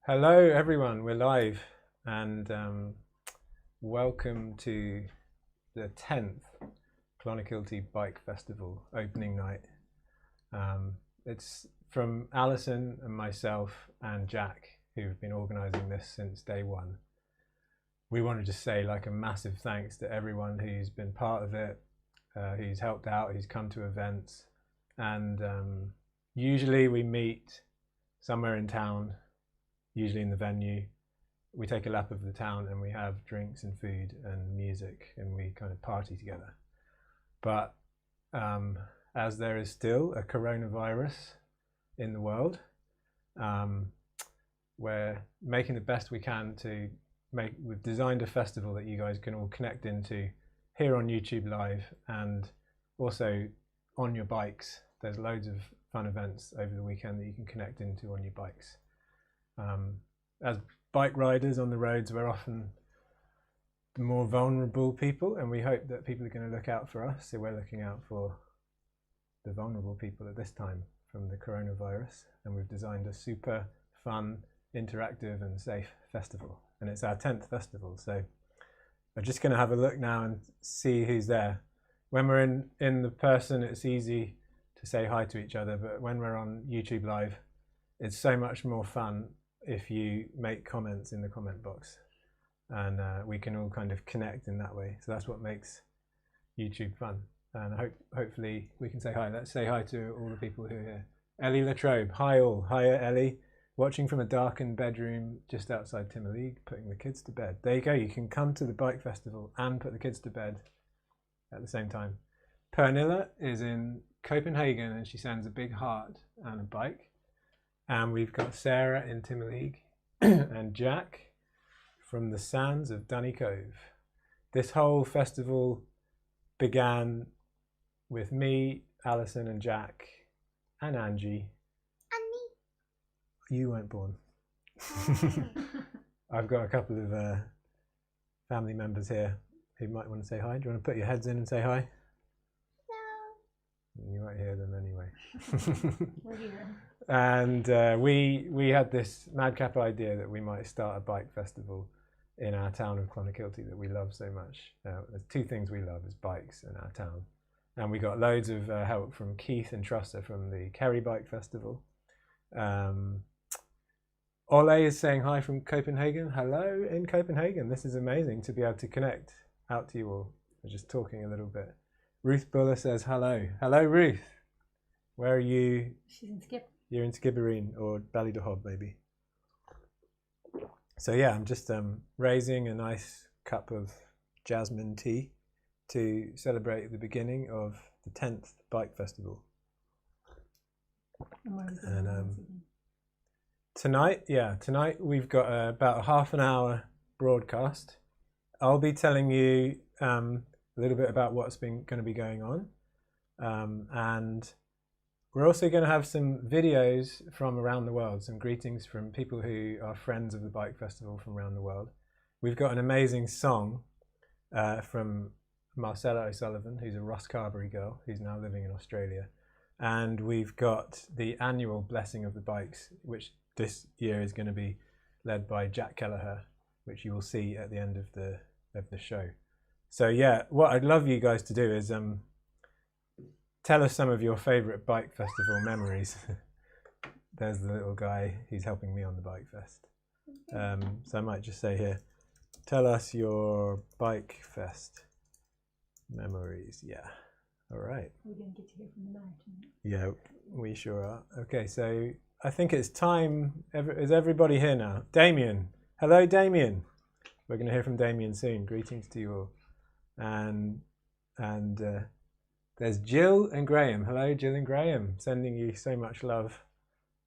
Hello everyone, we're live and welcome to the 10th CLONAKILTY Bike Festival opening night. It's from Alison and myself and Jack, who've been organising this since day one. We want to just say like a massive thanks to everyone who's been part of it, who's helped out, who's come to events, and usually we meet somewhere in town, usually in the venue. We take a lap of the town and we have drinks and food and music and we kind of party together. But as there is still a coronavirus in the world, we're making the best we can to we've designed a festival that you guys can all connect into here on YouTube Live and also on your bikes. There's loads of fun events over the weekend that you can connect into on your bikes. As bike riders on the roads, we're often the more vulnerable people, and we hope that people are going to look out for us. So we're looking out for the vulnerable people at this time from the coronavirus, and we've designed a super fun, interactive and safe festival. And it's our 10th festival, so we're just going to have a look now and see who's there. When we're in the person, it's easy to say hi to each other, but when we're on YouTube Live, it's so much more fun if you make comments in the comment box, and we can all kind of connect in that way. So that's what makes YouTube fun, and hopefully we can say hi. Let's say hi to all the people who are here. Ellie Latrobe, hi all. Hiya Ellie, watching from a darkened bedroom just outside Timmerleague, putting the kids to bed. There you go, you can come to the bike festival and put the kids to bed at the same time. Pernille is in Copenhagen and she sends a big heart and a bike. And we've got Sarah in Timmerleague and Jack from the sands of Dunny Cove. This whole festival began with me, Alison and Jack and Angie. And me. You weren't born. I've got a couple of family members here who might want to say hi. Do you want to put your heads in and say hi? No. You won't hear them anyway. We're here. And we had this madcap idea that we might start a bike festival in our town of Clonakilty that we love so much. There's two things we love, is bikes and our town. And we got loads of help from Keith and Trusser from the Kerry Bike Festival. Ole is saying hi from Copenhagen. Hello in Copenhagen. This is amazing to be able to connect out to you all. We're just talking a little bit. Ruth Buller says hello. Hello Ruth. Where are you? She's in Skip. You're in Skibbereen or Ballydehob maybe. So yeah, I'm just raising a nice cup of jasmine tea to celebrate the beginning of the 10th bike festival. And tonight we've got about a half an hour broadcast. I'll be telling you a little bit about what's going to be going on, and we're also going to have some videos from around the world, some greetings from people who are friends of the Bike Festival from around the world. We've got an amazing song from Marcella O'Sullivan, who's a Ross Carberry girl, who's now living in Australia. And we've got the annual Blessing of the Bikes, which this year is going to be led by Jack Kelleher, which you will see at the end of the show. So yeah, what I'd love you guys to do is tell us some of your favourite bike festival memories. There's the little guy who's helping me on the Bike Fest. So I might just say here, tell us your Bike Fest memories. Yeah, all right. We're going to get to hear from the mountain. Yeah, we sure are. Okay, so I think it's time. Is everybody here now? Damien. Hello, Damien. We're going to hear from Damien soon. Greetings to you all. And there's Jill and Graham. Hello, Jill and Graham. Sending you so much love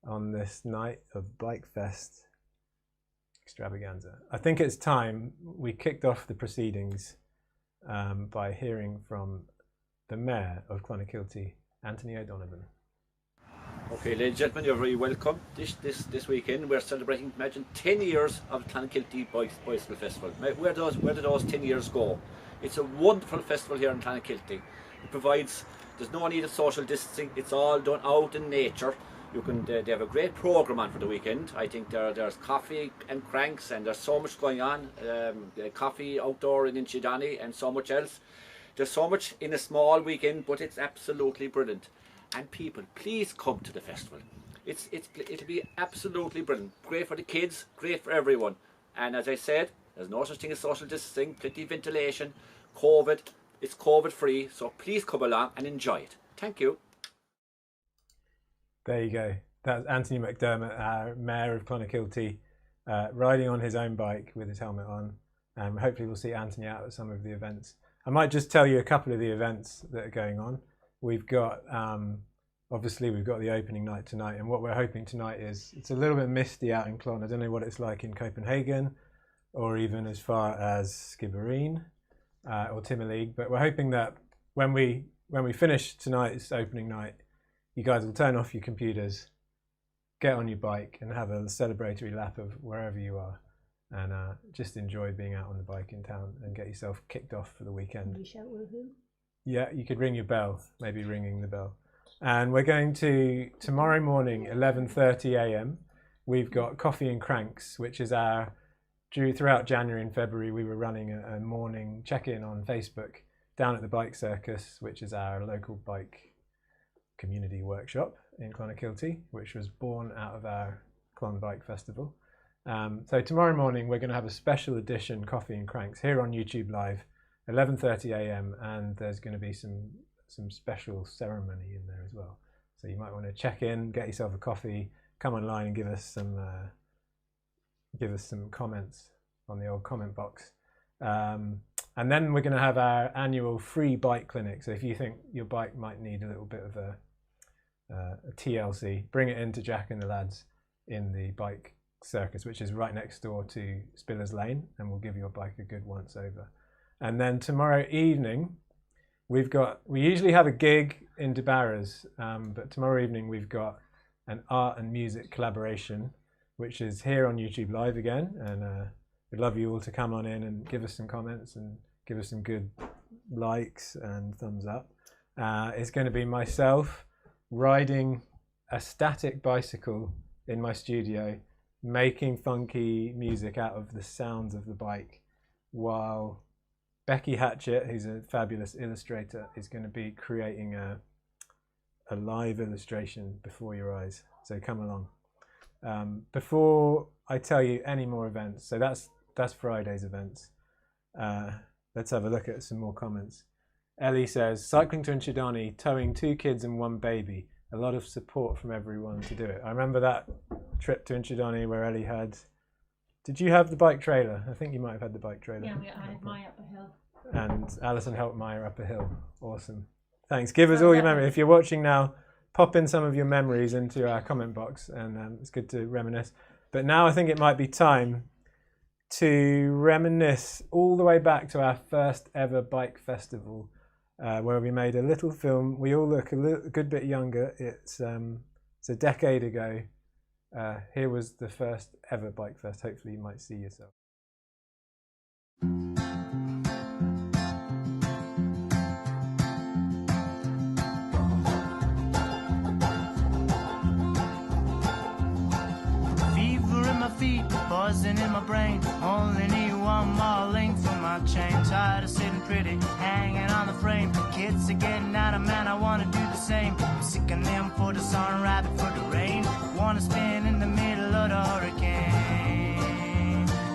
on this night of Bike Fest extravaganza. I think it's time we kicked off the proceedings by hearing from the Mayor of Clonakilty, Anthony O'Donovan. Okay, ladies and gentlemen, you're very welcome. This weekend we're celebrating, imagine, 10 years of Clonakilty Bicycle Festival. Where did those 10 years go? It's a wonderful festival here in Clonakilty. It provides, there's no need of social distancing, it's all done out in nature. You can. They have a great program on for the weekend. I think there's coffee and cranks, and there's so much going on. Coffee outdoor in Inchydoney and so much else. There's so much in a small weekend, but it's absolutely brilliant. And people, please come to the festival. It'll be absolutely brilliant. Great for the kids, great for everyone. And as I said, there's no such thing as social distancing, plenty of ventilation, COVID. It's COVID free, so please come along and enjoy it. Thank you. There you go. That's Anthony McDermott, our Mayor of Clonakilty, riding on his own bike with his helmet on. Hopefully we'll see Anthony out at some of the events. I might just tell you a couple of the events that are going on. We've got, obviously we've got the opening night tonight, and what we're hoping tonight is, it's a little bit misty out in Clon. I don't know what it's like in Copenhagen, or even as far as Skibbereen or Timmerleague, but we're hoping that when we finish tonight's opening night, you guys will turn off your computers, get on your bike and have a celebratory lap of wherever you are, and just enjoy being out on the bike in town and get yourself kicked off for the weekend. Can you shout woohoo? Yeah, you could ring your bell, maybe ringing the bell. And we're going to, tomorrow morning, 11:30 a.m, we've got Coffee and Cranks, which is our, throughout January and February, we were running a morning check-in on Facebook down at the Bike Circus, which is our local bike community workshop in Clonakilty, which was born out of our Clon Bike Festival. So tomorrow morning, we're going to have a special edition Coffee and Cranks here on YouTube Live, 11:30 a.m, and there's going to be some special ceremony in there as well. So you might want to check in, get yourself a coffee, come online and give us some comments on the old comment box. And then we're going to have our annual free bike clinic. So if you think your bike might need a little bit of a TLC, bring it into Jack and the lads in the Bike Circus, which is right next door to Spillers Lane, and we'll give your bike a good once over. And then tomorrow evening, we usually have a gig in De Barras, but tomorrow evening we've got an art and music collaboration, which is here on YouTube Live again, and we'd love you all to come on in and give us some comments and give us some good likes and thumbs up. It's going to be myself riding a static bicycle in my studio, making funky music out of the sounds of the bike, while Becky Hatchett, who's a fabulous illustrator, is going to be creating a live illustration before your eyes. So come along. Before I tell you any more events, so that's Friday's events. Let's have a look at some more comments. Ellie says, cycling to Inchydoney, towing 2 kids and 1 baby. A lot of support from everyone to do it. I remember that trip to Inchydoney where Ellie had... Did you have the bike trailer? I think you might have had the bike trailer. Yeah, I had Maya up a hill. And Alison helped Maya up a hill. Awesome. Thanks. Give us all your memories. If you're watching now, pop in some of your memories into our comment box, and it's good to reminisce. But now I think it might be time to reminisce all the way back to our first ever bike festival, where we made a little film. We all look a good bit younger. It's a decade ago. Here was the first ever bike fest. Hopefully you might see yourself. Fever in my feet, buzzing in my brain. Only need one more link for my chain. Tired of sitting pretty, hanging on the frame. Kids are getting out of man, I wanna do the same. I'm sick of them for the sun, rabbit for the rain. Wanna spin in the middle of the hurricane.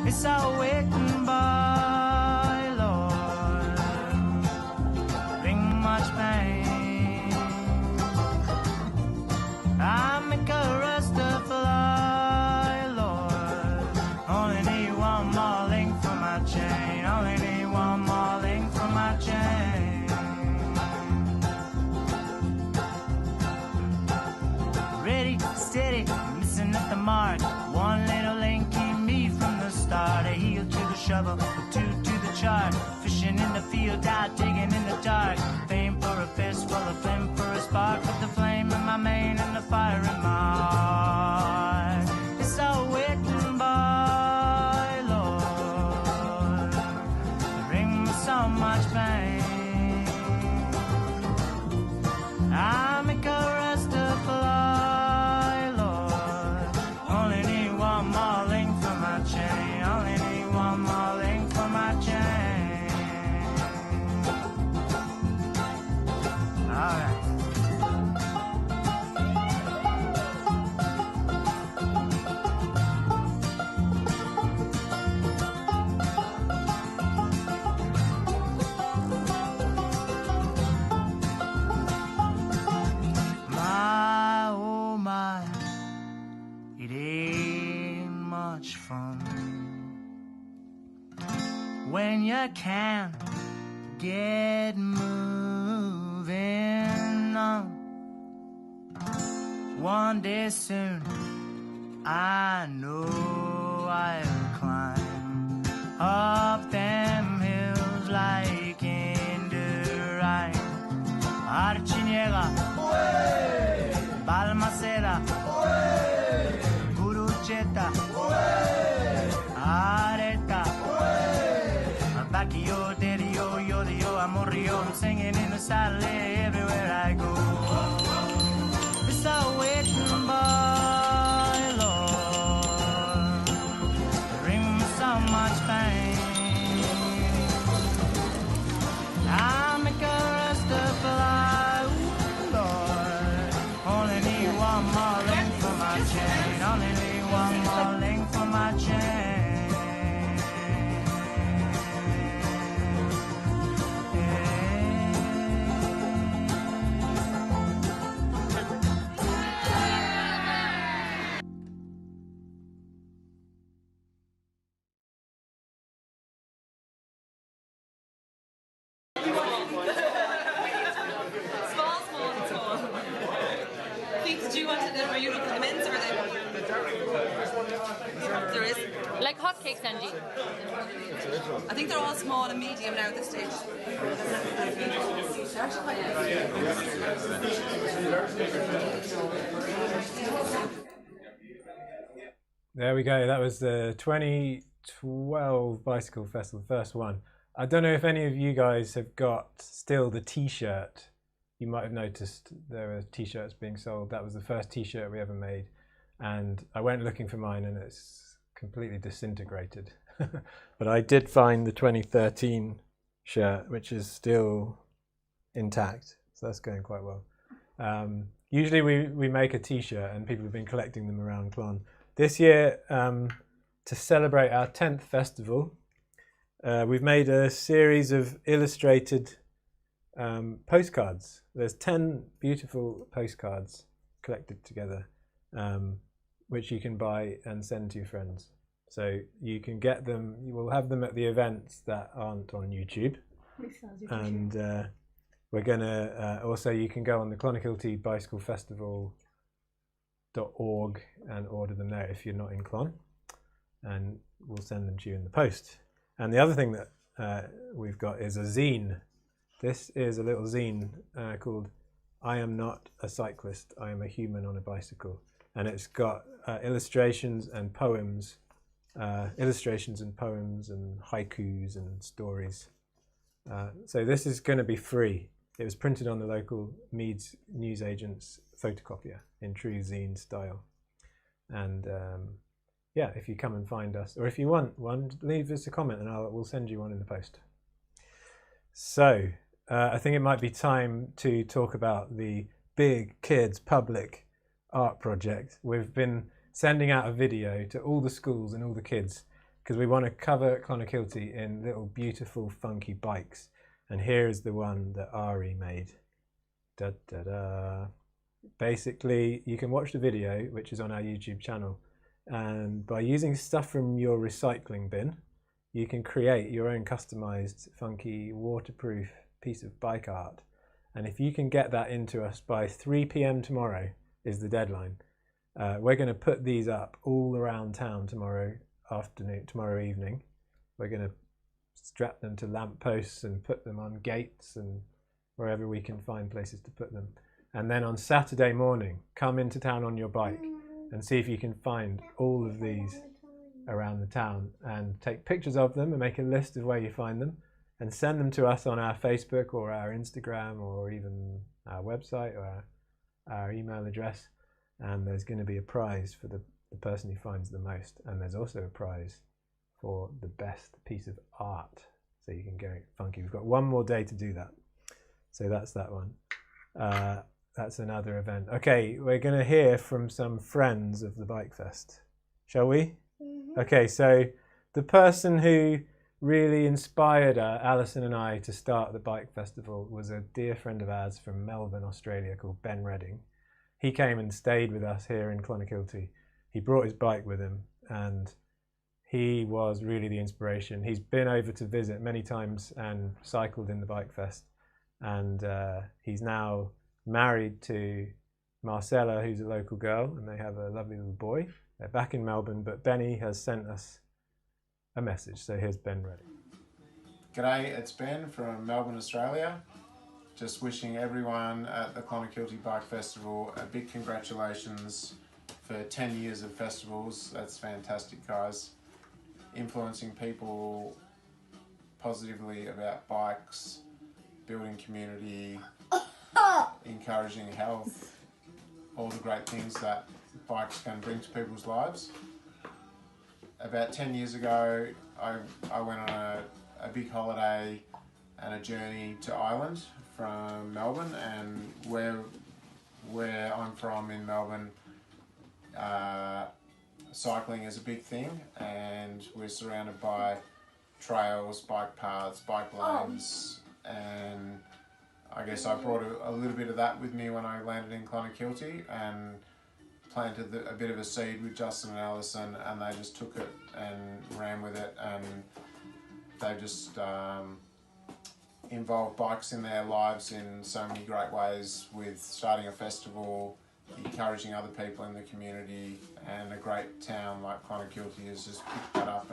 It's all waiting by, Lord. Bring much pain. I make a rest of fly, Lord. Only need one more link for my chain. Only need one more link for my chain. Ready, steady, missing at the mark. One little link keep me from the start. A heel to the shovel, a 2 to the chart. Fishing in the field, out digging in the dark. Fame for a fist, full of flame for a spark. With the flame in my mane and the fire in my heart. It's all waiting by, Lord. Bring me so much pain. I make a rest of fly, much fun when you can't get moving on. One day soon, I know I'll climb up them hills like in the rain. Arciniega, Balmaceda, Gurucheta, Areta, Bacchio, Dedio, Yodio, Amorio. I'm singing in the saddle everywhere I go. It's a waiting boy, Lord, bring me so much pain. I make a Rastafari, Lord. Only need one more link for my chain. Only need one more link for my chain. Do you want to know, are you looking at the men's or the? There is. Like hotcakes, Angie. I think they're all small and medium now at this stage. There we go. That was the 2012 Bicycle Festival, the first one. I don't know if any of you guys have got still the t-shirt. You might have noticed there were t-shirts being sold. That was the first t-shirt we ever made. And I went looking for mine and it's completely disintegrated. But I did find the 2013 shirt, which is still intact. So that's going quite well. Usually we make a t-shirt and people have been collecting them around Clon. This year, to celebrate our 10th festival, we've made a series of illustrated postcards. There's 10 beautiful postcards collected together, which you can buy and send to your friends. So you can get them, you will have them at the events that aren't on YouTube. And we're gonna, also you can go on the Clonakilty Bicycle Festival.org and order them there if you're not in Clon. And we'll send them to you in the post. And the other thing that we've got is a zine. This is a little zine called I Am Not a Cyclist, I Am a Human on a Bicycle. And it's got illustrations and poems and haikus and stories. So this is going to be free. It was printed on the local Meads newsagent's photocopier in true zine style. And yeah, if you come and find us, or if you want one, leave us a comment and we'll send you one in the post. So I think it might be time to talk about the Big Kids Public Art Project. We've been sending out a video to all the schools and all the kids because we want to cover Clonakilty in little beautiful funky bikes. And here is the one that Ari made. Da, da, da. Basically, you can watch the video, which is on our YouTube channel. And by using stuff from your recycling bin, you can create your own customized, funky, waterproof piece of bike art. And if you can get that into us by 3 p.m. tomorrow is the deadline. We're going to put these up all around town tomorrow evening. We're going to strap them to lampposts and put them on gates and wherever we can find places to put them. And then on Saturday morning, come into town on your bike and see if you can find all of these around the town and take pictures of them and make a list of where you find them and send them to us on our Facebook or our Instagram or even our website or our email address. And there's going to be a prize for the person who finds the most. And there's also a prize for the best piece of art. So you can go funky. We've got one more day to do that. So that's that one. That's another event. Okay, we're going to hear from some friends of the Bike Fest. Shall we? Mm-hmm. Okay, so the person who really inspired Alison and I to start the Bike Festival was a dear friend of ours from Melbourne, Australia, called Ben Redding. He came and stayed with us here in Clonakilty. He brought his bike with him and he was really the inspiration. He's been over to visit many times and cycled in the Bike Fest, and he's now married to Marcella, who's a local girl, and they have a lovely little boy. They're back in Melbourne, but Benny has sent us a message, so here's Ben ready. G'day, it's Ben from Melbourne, Australia. Just wishing everyone at the CLONAKILTY Bike Festival a big congratulations for 10 years of festivals. That's fantastic, guys. Influencing people positively about bikes, building community, encouraging health, all the great things that bikes can bring to people's lives. About 10 years ago, I went on a big holiday and a journey to Ireland from Melbourne, and where I'm from in Melbourne, cycling is a big thing, and we're surrounded by trails, bike paths, bike lanes, and I guess I brought a little bit of that with me when I landed in Clonakilty and planted a bit of a seed with Justin and Alison, and they just took it and ran with it, and they just involved bikes in their lives in so many great ways, with starting a festival, encouraging other people in the community, and a great town like Clonakilty has just picked that up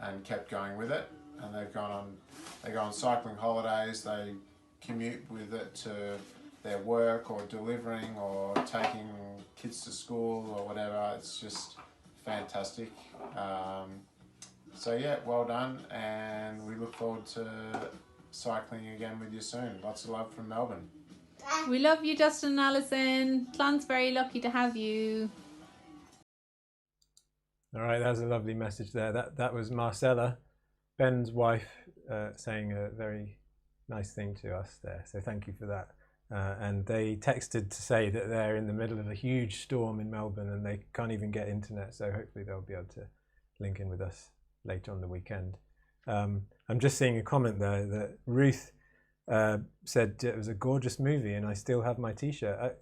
and kept going with it. And they go on cycling holidays, they commute with it to their work or delivering or taking kids to school or whatever. It's just fantastic. So yeah, well done, and we look forward to cycling again with you soon. Lots of love from Melbourne. We love you, Justin and Alison. Clon's very lucky to have you. All right, that was a lovely message there. That was Marcella, Ben's wife, saying a very nice thing to us there. So thank you for that. And they texted to say that they're in the middle of a huge storm in Melbourne and they can't even get internet. So hopefully they'll be able to link in with us later on the weekend. I'm just seeing a comment there that Ruth said it was a gorgeous movie and I still have my t-shirt.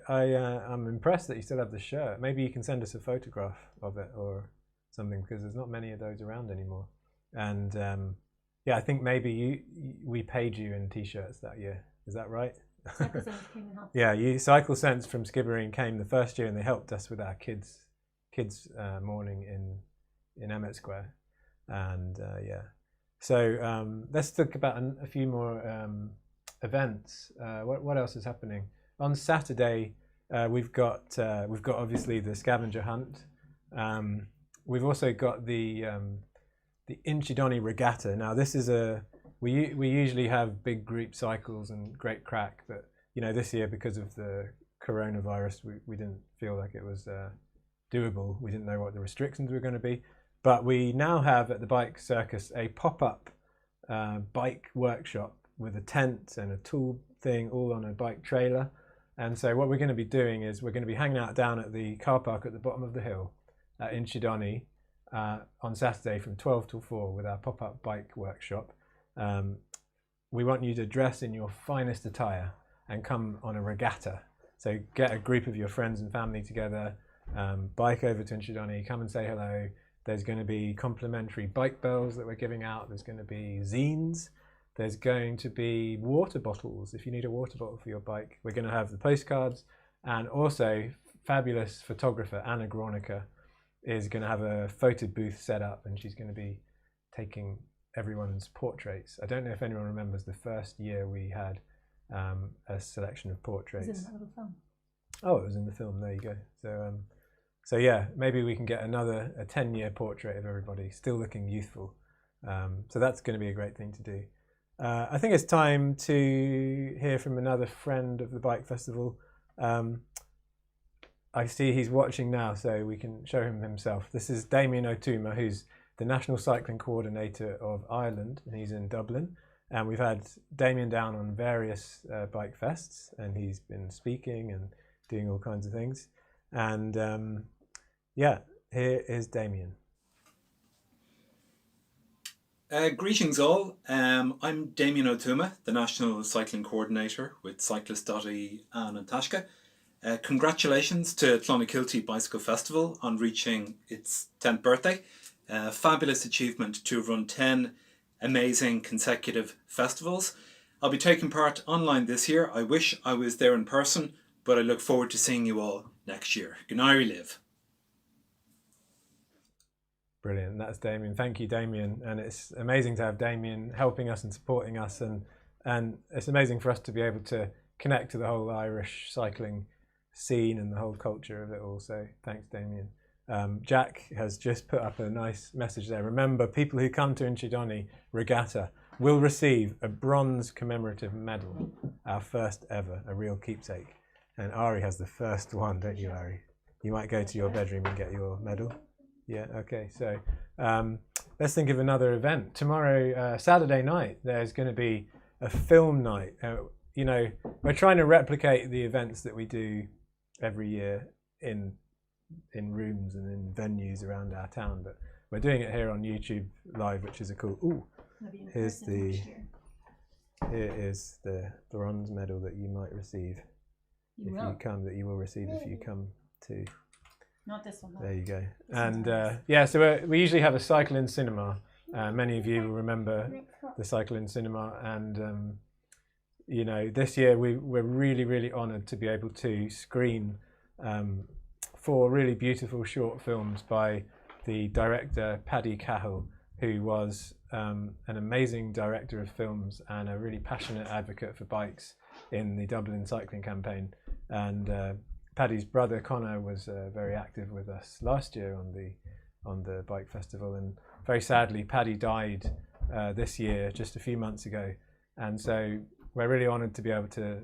I'm impressed that you still have the shirt. Maybe you can send us a photograph of it or something, because there's not many of those around anymore. And yeah, I think maybe we paid you in t-shirts that year. Is that right? Cycle Sense came and helped. Yeah, Cycle Sense from Skibbereen came the first year and they helped us with our kids morning in Emmett Square. And yeah, so let's talk about a few more events. What else is happening? On Saturday, we've got obviously the scavenger hunt. We've also got the Inchydonny Regatta. Now this is we usually have big group cycles and great crack, but you know, this year because of the coronavirus, we didn't feel like it was doable. We didn't know what the restrictions were going to be. But we now have at the Bike Circus a pop-up bike workshop with a tent and a tool thing all on a bike trailer. And so what we're going to be doing is we're going to be hanging out down at the car park at the bottom of the hill at Inchydonny on Saturday from 12 till 4 with our pop-up bike workshop. We want you to dress in your finest attire and come on a regatta. So get a group of your friends and family together, bike over to Inchydonny, come and say hello. There's going to be complimentary bike bells that we're giving out. There's going to be zines. There's going to be water bottles. If you need a water bottle for your bike, we're going to have the postcards. And also, fabulous photographer Anna Gronica is going to have a photo booth set up, and she's going to be taking everyone's portraits. I don't know if anyone remembers the first year we had a selection of portraits. It was in that little film. Oh, it was in the film. There you go. So yeah, maybe we can get a 10-year portrait of everybody still looking youthful. So that's going to be a great thing to do. I think it's time to hear from another friend of the Bike Festival. I see he's watching now, so we can show him himself. This is Damien O'Tooma, who's the National Cycling Coordinator of Ireland, and he's in Dublin. And we've had Damien down on various bike fests, and he's been speaking and doing all kinds of things. And yeah, here is Damien. Greetings all, I'm Damien O'Tooma, the National Cycling Coordinator with Cyclist.ie and Antashka. Congratulations to CLONAKILTY Bicycle Festival on reaching its 10th birthday. Fabulous achievement to run 10 amazing consecutive festivals. I'll be taking part online this year. I wish I was there in person, but I look forward to seeing you all next year. G'nairi live. Brilliant, that's Damien. Thank you, Damien. And it's amazing to have Damien helping us and supporting us, and it's amazing for us to be able to connect to the whole Irish cycling scene and the whole culture of it all. So thanks, Damien. Jack has just put up a nice message there. Remember, people who come to Inchydoney Regatta will receive a bronze commemorative medal, our first ever, a real keepsake. And Ari has the first one, don't you, Ari? You might go to your bedroom and get your medal. Yeah, okay, so let's think of another event. Tomorrow, Saturday night, there's going to be a film night. You know, we're trying to replicate the events that we do every year in rooms and in venues around our town, but we're doing it here on YouTube Live, which is a cool. Ooh, here is the bronze medal that you might receive if you come. That you will receive if you come to. Not this one. There you go. And yeah, so we usually have a cycle-in cinema. Many of you will remember the cycle-in cinema, and you know, this year we're really honoured to be able to screen 4 really beautiful short films by the director Paddy Cahill, who was an amazing director of films and a really passionate advocate for bikes in the Dublin cycling campaign. And Paddy's brother Connor was very active with us last year on the bike festival, and very sadly Paddy died this year, just a few months ago. And so we're really honoured to be able to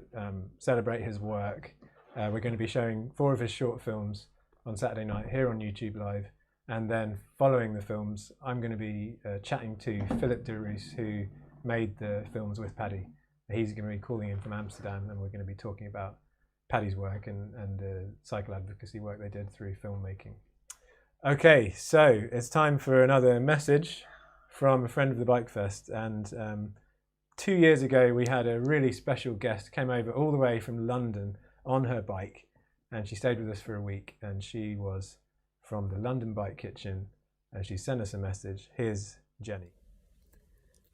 celebrate his work. We're going to be showing 4 of his short films on Saturday night here on YouTube Live, and then following the films I'm going to be chatting to Philip de Roos, who made the films with Paddy. He's going to be calling in from Amsterdam, and we're going to be talking about Paddy's work and the cycle advocacy work they did through filmmaking. Okay, so it's time for another message from a friend of the Bike Fest. And 2 years ago we had a really special guest, came over all the way from London on her bike, and she stayed with us for a week, and she was from the London Bike Kitchen, and she sent us a message. Here's Jenny.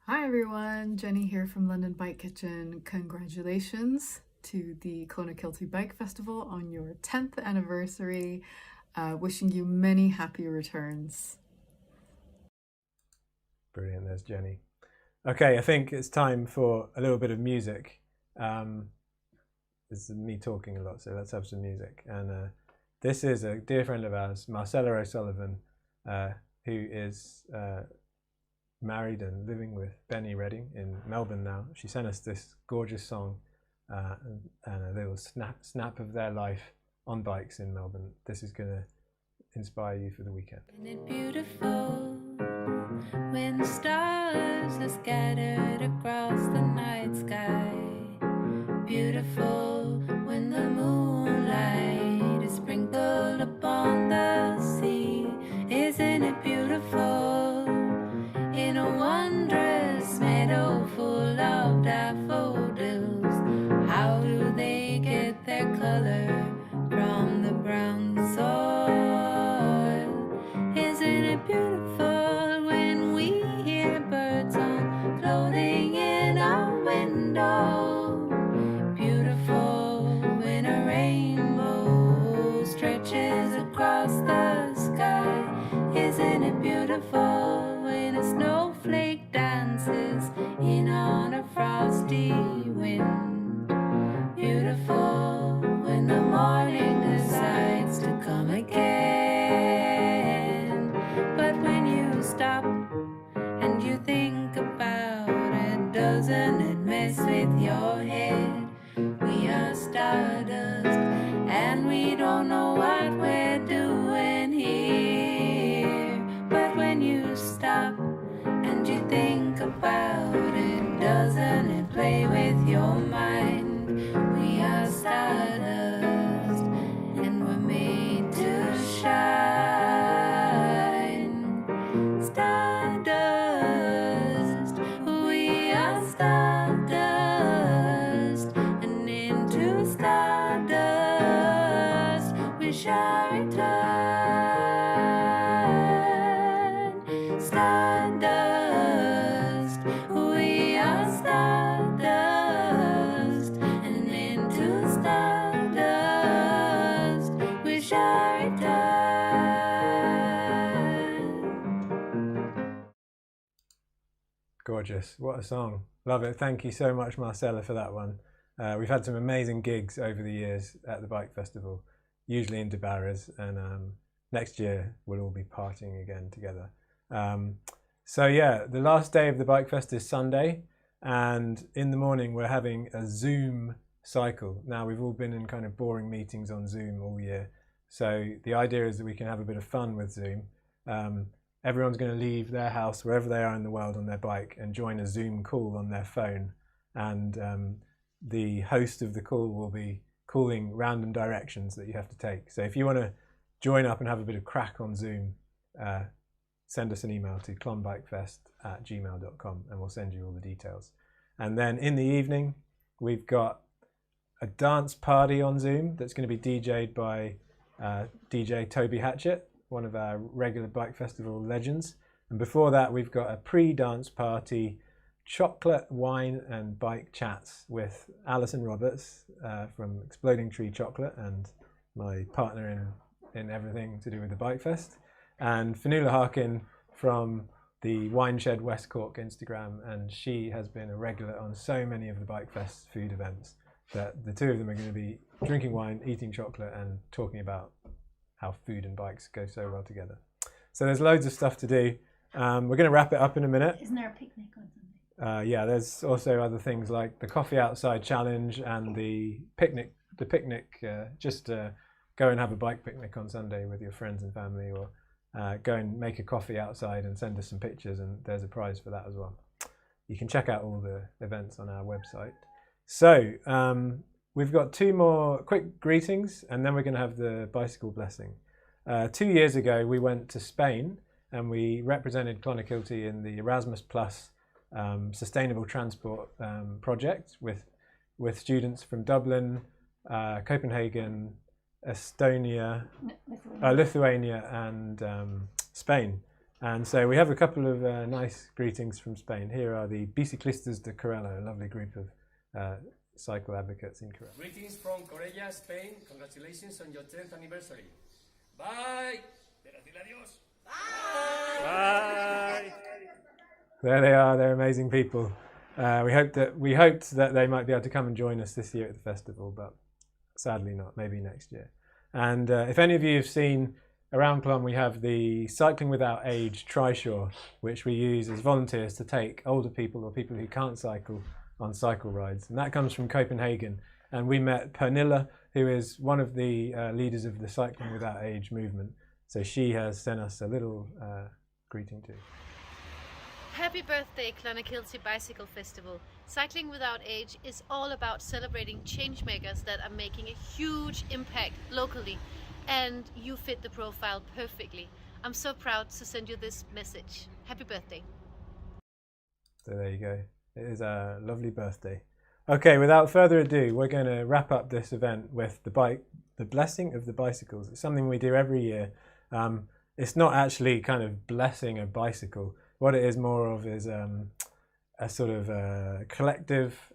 Hi everyone, Jenny here from London Bike Kitchen. Congratulations to the CLONAKILTY Bike Festival on your 10th anniversary. Wishing you many happy returns. Brilliant, there's Jenny. Okay, I think it's time for a little bit of music. This is me talking a lot, so let's have some music. And this is a dear friend of ours, Marcella O'Sullivan, who is married and living with Benny Redding in Melbourne now. She sent us this gorgeous song and a little snap of their life on bikes in Melbourne. This is going to inspire you for the weekend. Isn't it beautiful when the stars are scattered across the night sky? Beautiful when the moonlight is sprinkled upon the sea. Isn't it beautiful in a wondrous meadow full of daffodils? How do they get their color from the brown soil? Isn't it beautiful when we hear birds on clothing in our window? Beautiful when a rainbow stretches across the sky. Isn't it beautiful when a snowflake dances in on a frosty wind? Beautiful when the morning decides to come again. But when you stop and you think about it, doesn't it mess with your head? We are stardust and we don't know what we're doing here. But when you stop and you think about it, doesn't it play with your mind? We are stardust and we're made to shine. Stardust, we are stardust, and into stardust Gorgeous. What a song. Love it. Thank you so much, Marcella, for that one. We've had some amazing gigs over the years at the Bike Festival, usually in Debarras, and next year we'll all be partying again together. So yeah, the last day of the Bike Fest is Sunday, and in the morning we're having a Zoom cycle. Now, we've all been in kind of boring meetings on Zoom all year, so the idea is that we can have a bit of fun with Zoom. Everyone's going to leave their house, wherever they are in the world, on their bike and join a Zoom call on their phone. And the host of the call will be calling random directions that you have to take. So if you want to join up and have a bit of crack on Zoom, send us an email to clonbikefest@gmail.com and we'll send you all the details. And then in the evening, we've got a dance party on Zoom that's going to be DJ'd by DJ Toby Hatchett, one of our regular Bike Festival legends. And before that, we've got a pre-dance party, chocolate, wine and bike chats with Alison Roberts from Exploding Tree Chocolate and my partner in everything to do with the Bike Fest, and Pernille Harkin from the Wine Shed West Cork Instagram, and she has been a regular on so many of the Bike Fest food events that the two of them are going to be drinking wine, eating chocolate and talking about how food and bikes go so well together. So there's loads of stuff to do. We're going to wrap it up in a minute. Isn't there a picnic on Sunday? Yeah, there's also other things like the coffee outside challenge and the picnic. Just go and have a bike picnic on Sunday with your friends and family, or go and make a coffee outside and send us some pictures, and there's a prize for that as well. You can check out all the events on our website. So we've got two more quick greetings, and then we're going to have the bicycle blessing. 2 years ago, we went to Spain and we represented Clonakilty in the Erasmus Plus Sustainable Transport project with students from Dublin, Copenhagen, Estonia, Lithuania and Spain. And so we have a couple of nice greetings from Spain. Here are the BICICLISTAS de CORRELLA, a lovely group of cycle advocates in Corrella. Greetings from Corrella, Spain. Congratulations on your 10th anniversary. Bye! Bye! There they are, they're amazing people. We hoped that they might be able to come and join us this year at the festival, but sadly not, maybe next year. And if any of you have seen around Clon, we have the Cycling Without Age Trishaw, which we use as volunteers to take older people or people who can't cycle on cycle rides. And that comes from Copenhagen. And we met Pernille, who is one of the leaders of the Cycling Without Age movement. So she has sent us a little greeting too. Happy birthday, CLONAKILTY Bicycle Festival. Cycling Without Age is all about celebrating changemakers that are making a huge impact locally, and you fit the profile perfectly. I'm so proud to send you this message. Happy birthday. So there you go. It is a lovely birthday. Okay, without further ado, we're going to wrap up this event with the blessing of the bicycles. It's something we do every year. It's not actually kind of blessing a bicycle. What it is more of is a sort of collective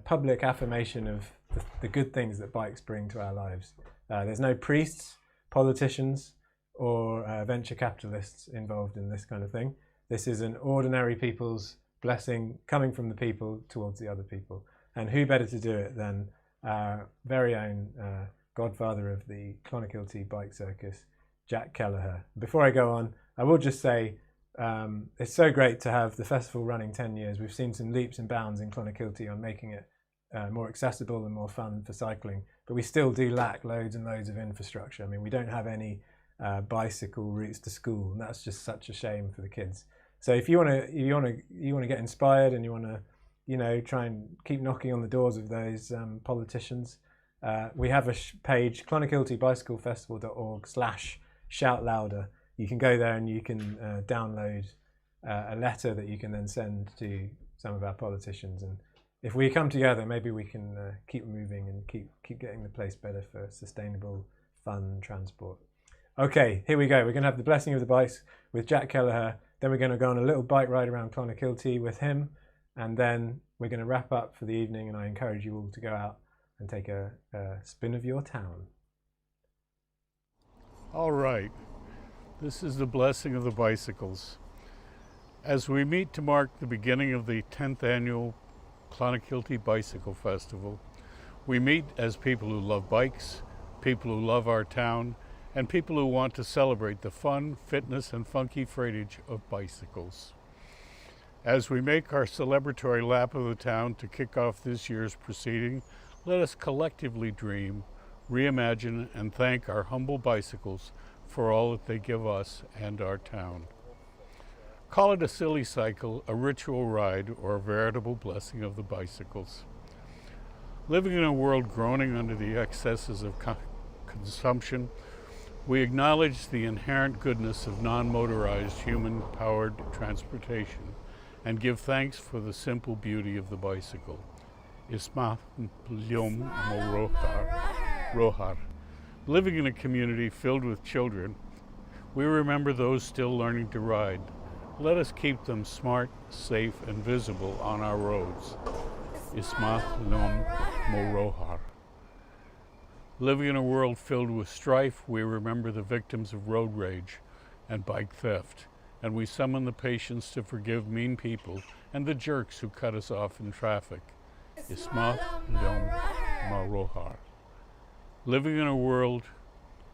public affirmation of the good things that bikes bring to our lives. There's no priests, politicians or venture capitalists involved in this kind of thing. This is an ordinary people's blessing coming from the people towards the other people. And who better to do it than our very own godfather of the Clonakilty bike circus, Jack Kelleher. Before I go on, I will just say it's so great to have the festival running 10 years. We've seen some leaps and bounds in Clonakilty on making it more accessible and more fun for cycling, but we still do lack loads and loads of infrastructure. I mean, we don't have any bicycle routes to school, and that's just such a shame for the kids. So if you want to get inspired and you want to, try and keep knocking on the doors of those politicians, we have a page, clonakiltybicyclefestival.org/shoutlouder. You can go there and you can download a letter that you can then send to some of our politicians. And if we come together, maybe we can keep moving and keep getting the place better for sustainable, fun transport. Okay, here we go. We're going to have the blessing of the bikes with Jack Kelleher. Then we're going to go on a little bike ride around Clonakilty with him. And then we're going to wrap up for the evening, and I encourage you all to go out and take a spin of your town. All right. This is the blessing of the bicycles. As we meet to mark the beginning of the 10th annual CLONAKILTY Bicycle Festival, we meet as people who love bikes, people who love our town, and people who want to celebrate the fun, fitness, and funky freightage of bicycles. As we make our celebratory lap of the town to kick off this year's proceeding, let us collectively dream, reimagine, and thank our humble bicycles for all that they give us and our town. Call it a silly cycle, a ritual ride, or a veritable blessing of the bicycles. Living in a world groaning under the excesses of consumption, we acknowledge the inherent goodness of non-motorized human-powered transportation and give thanks for the simple beauty of the bicycle. Isma Lyom Rohar. Living in a community filled with children, we remember those still learning to ride. Let us keep them smart, safe, and visible on our roads. Isma Lyom Rohar. Living in a world filled with strife, we remember the victims of road rage and bike theft, and we summon the patience to forgive mean people and the jerks who cut us off in traffic. Isma Lyom Rohar. Living in a world,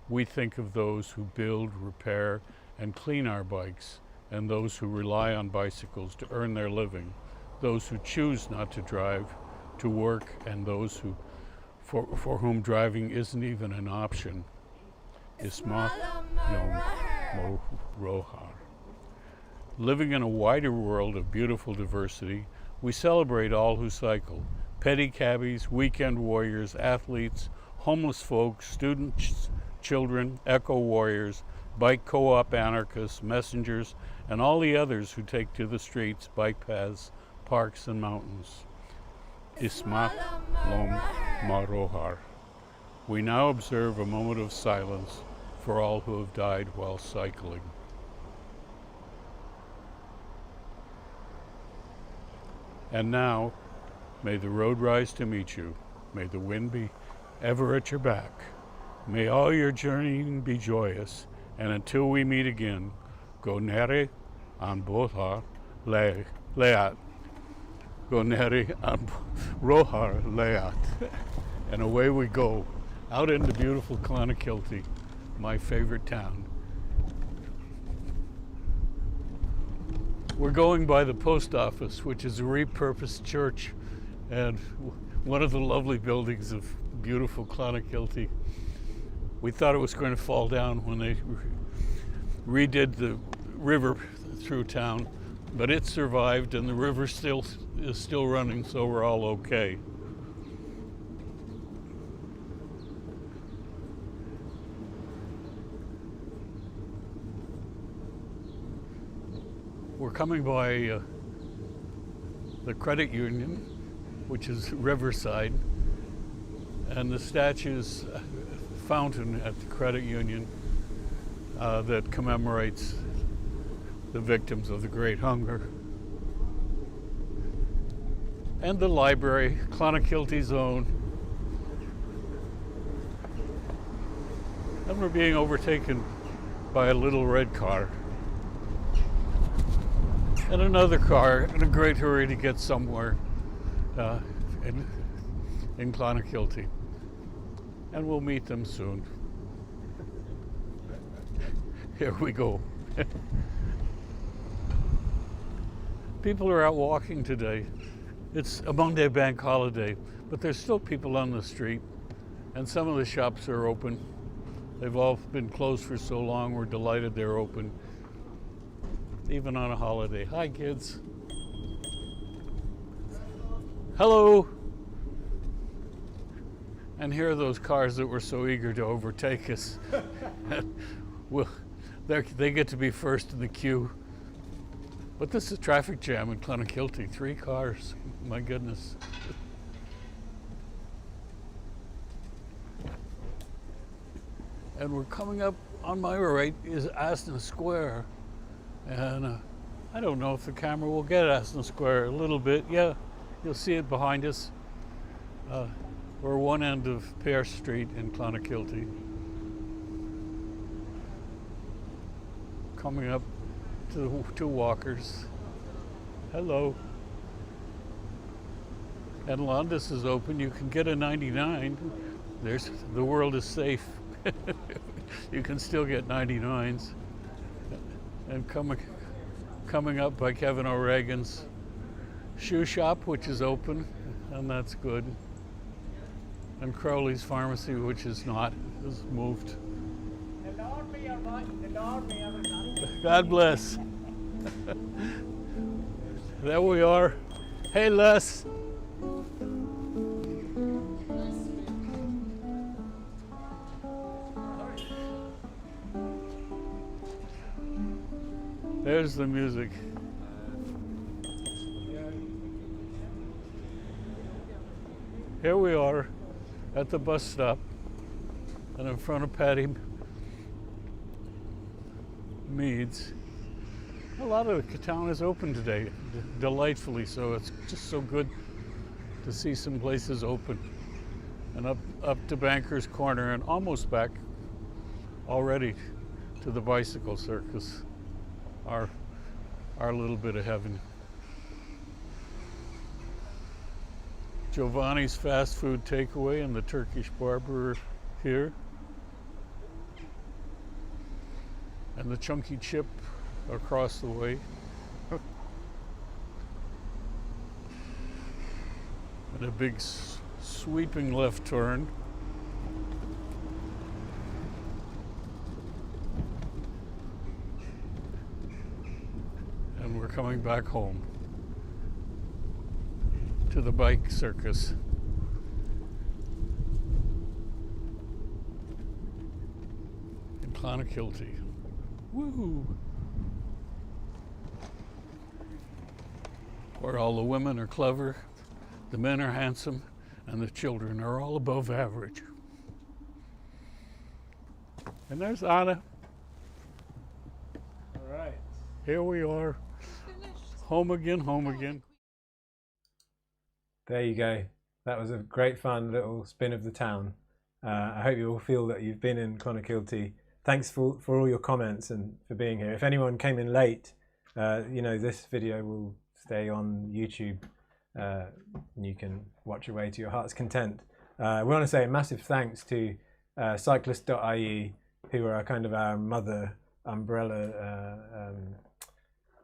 we think of those who build, repair, and clean our bikes, and those who rely on bicycles to earn their living, those who choose not to drive to work, and those who for whom driving isn't even an option. Isma Lyom Rohar. Living in a wider world of beautiful diversity, we celebrate all who cycle. Petty cabbies, weekend warriors, athletes, homeless folks, students, children, eco warriors, bike co-op anarchists, messengers, and all the others who take to the streets, bike paths, parks, and mountains. Isma Lyom Rohar. We now observe a moment of silence for all who have died while cycling. And now, may the road rise to meet you. May the wind be ever at your back. May all your journeying be joyous. And until we meet again, go nere an bothar leat. Go nere an rohar leat. And away we go, out into beautiful CLONAKILTY, my favorite town. We're going by the post office, which is a repurposed church and one of the lovely buildings of beautiful CLONAKILTY. We thought it was going to fall down when they redid the river through town, but it survived and the river is still running, so we're all okay. We're coming by the credit union, which is Riverside, and the statue's fountain at the credit union that commemorates the victims of the Great Hunger. And the library, CLONAKILTY's own. And we're being overtaken by a little red car. And another car in a great hurry to get somewhere in CLONAKILTY. And we'll meet them soon. Here we go. People are out walking today. It's a Monday bank holiday, but there's still people on the street, and some of the shops are open. They've all been closed for so long, we're delighted they're open, even on a holiday. Hi, kids. Hello. And here are those cars that were so eager to overtake us. Well, they get to be first in the queue. But this is a traffic jam in CLONAKILTY. 3 cars, my goodness. And we're coming up, on my right is Aston Square. And I don't know if the camera will get Aston Square a little bit. Yeah, you'll see it behind us. We're one end of Pearse Street in CLONAKILTY. Coming up to the 2 walkers. Hello. And Londis is open. You can get a 99. The world is safe. You can still get 99s. And coming up by Kevin O'Regan's shoe shop, which is open, and that's good. And Crowley's Pharmacy, which is not, is moved. God bless. There we are. Hey, Les. There's the music. Here we are at the bus stop and in front of Patty Mead's. A lot of the town is open today, delightfully so. It's just so good to see some places open. And up to Banker's Corner and almost back already to the bicycle circus, our little bit of heaven. Giovanni's fast food takeaway and the Turkish barber are here. And the Chunky Chip across the way. And a big sweeping left turn. And we're coming back home to the bike circus. In Clonakilty. Woo! Where all the women are clever, the men are handsome, and the children are all above average. And there's Anna. All right. Here we are. Home again, home again. There you go. That was a great fun little spin of the town. I hope you all feel that you've been in Clonakilty. Thanks for all your comments and for being here. If anyone came in late, you know, this video will stay on YouTube and you can watch your way to your heart's content. We want to say a massive thanks to cyclist.ie, who are kind of our mother umbrella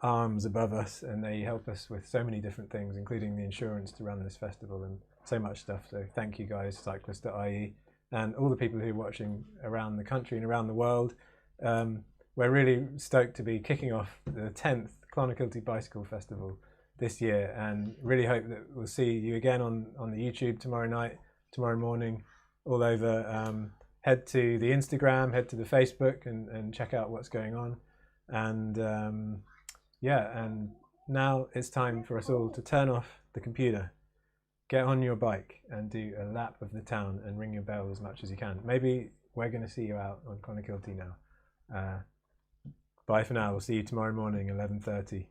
arms above us, and they help us with so many different things, including the insurance to run this festival and so much stuff. So thank you guys, cyclist.ie, and all the people who are watching around the country and around the world. We're really stoked to be kicking off the 10th Clonakilty Bicycle Festival this year, and really hope that we'll see you again on the YouTube tomorrow night, tomorrow morning, all over. Head to the Instagram, head to the Facebook, and check out what's going on. And yeah, and now it's time for us all to turn off the computer, get on your bike and do a lap of the town and ring your bell as much as you can. Maybe we're going to see you out on Clonakilty now. Bye for now. We'll see you tomorrow morning, 11:30.